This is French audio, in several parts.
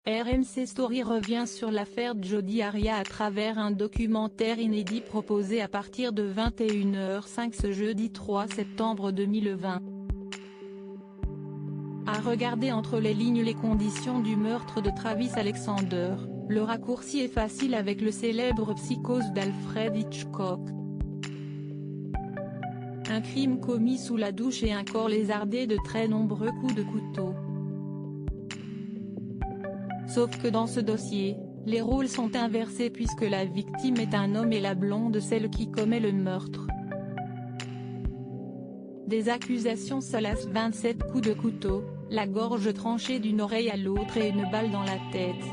RMC Story revient sur l'affaire Jodi Arias à travers un documentaire inédit proposé à partir de 21h05 ce jeudi 3 septembre 2020. À regarder entre les lignes les conditions du meurtre de Travis Alexander, le raccourci est facile avec le célèbre Psychose d'Alfred Hitchcock. Un crime commis sous la douche et un corps lézardé de très nombreux coups de couteau. Sauf que dans ce dossier, les rôles sont inversés puisque la victime est un homme et la blonde celle qui commet le meurtre. Des accusations salaces: 27 coups de couteau, la gorge tranchée d'une oreille à l'autre et une balle dans la tête.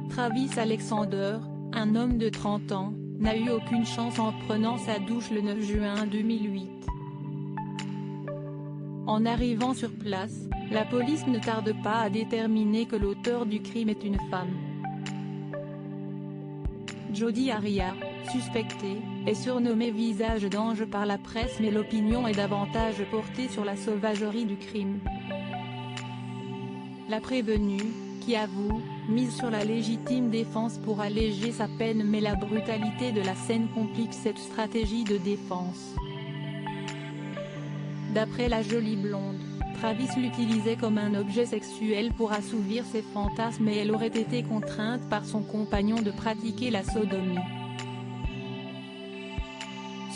Travis Alexander, un homme de 30 ans, n'a eu aucune chance en prenant sa douche le 9 juin 2008. En arrivant sur place, la police ne tarde pas à déterminer que l'auteur du crime est une femme. Jodi Arias, suspectée, est surnommée visage d'ange par la presse mais l'opinion est davantage portée sur la sauvagerie du crime. La prévenue, qui avoue, mise sur la légitime défense pour alléger sa peine mais la brutalité de la scène complique cette stratégie de défense. D'après la jolie blonde, Travis l'utilisait comme un objet sexuel pour assouvir ses fantasmes et elle aurait été contrainte par son compagnon de pratiquer la sodomie.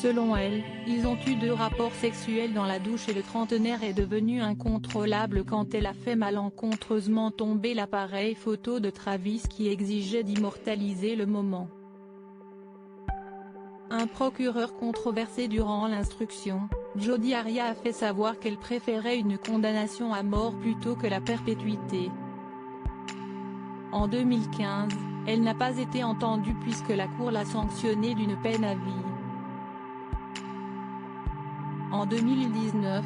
Selon elle, ils ont eu 2 rapports sexuels dans la douche et le trentenaire est devenu incontrôlable quand elle a fait malencontreusement tomber l'appareil photo de Travis qui exigeait d'immortaliser le moment. Un procureur controversé durant l'instruction, Jodi Arias a fait savoir qu'elle préférait une condamnation à mort plutôt que la perpétuité. En 2015, elle n'a pas été entendue puisque la Cour l'a sanctionnée d'une peine à vie. En 2019,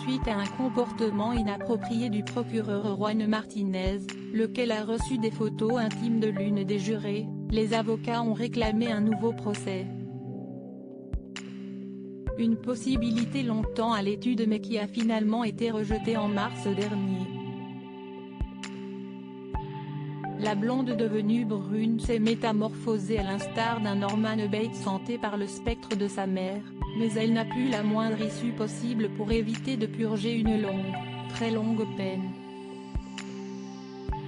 suite à un comportement inapproprié du procureur Juan Martinez, lequel a reçu des photos intimes de l'une des jurées, les avocats ont réclamé un nouveau procès. Une possibilité longtemps à l'étude mais qui a finalement été rejetée en mars dernier. La blonde devenue brune s'est métamorphosée à l'instar d'un Norman Bates hanté par le spectre de sa mère, mais elle n'a plus la moindre issue possible pour éviter de purger une longue, très longue peine.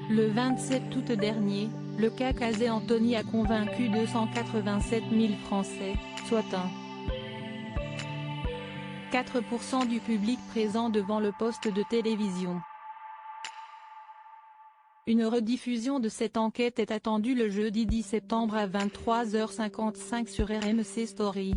Le 27 août dernier, le cas Casey Anthony a convaincu 287 000 Français, soit 4% du public présent devant le poste de télévision. Une rediffusion de cette enquête est attendue le jeudi 10 septembre à 23h55 sur RMC Story.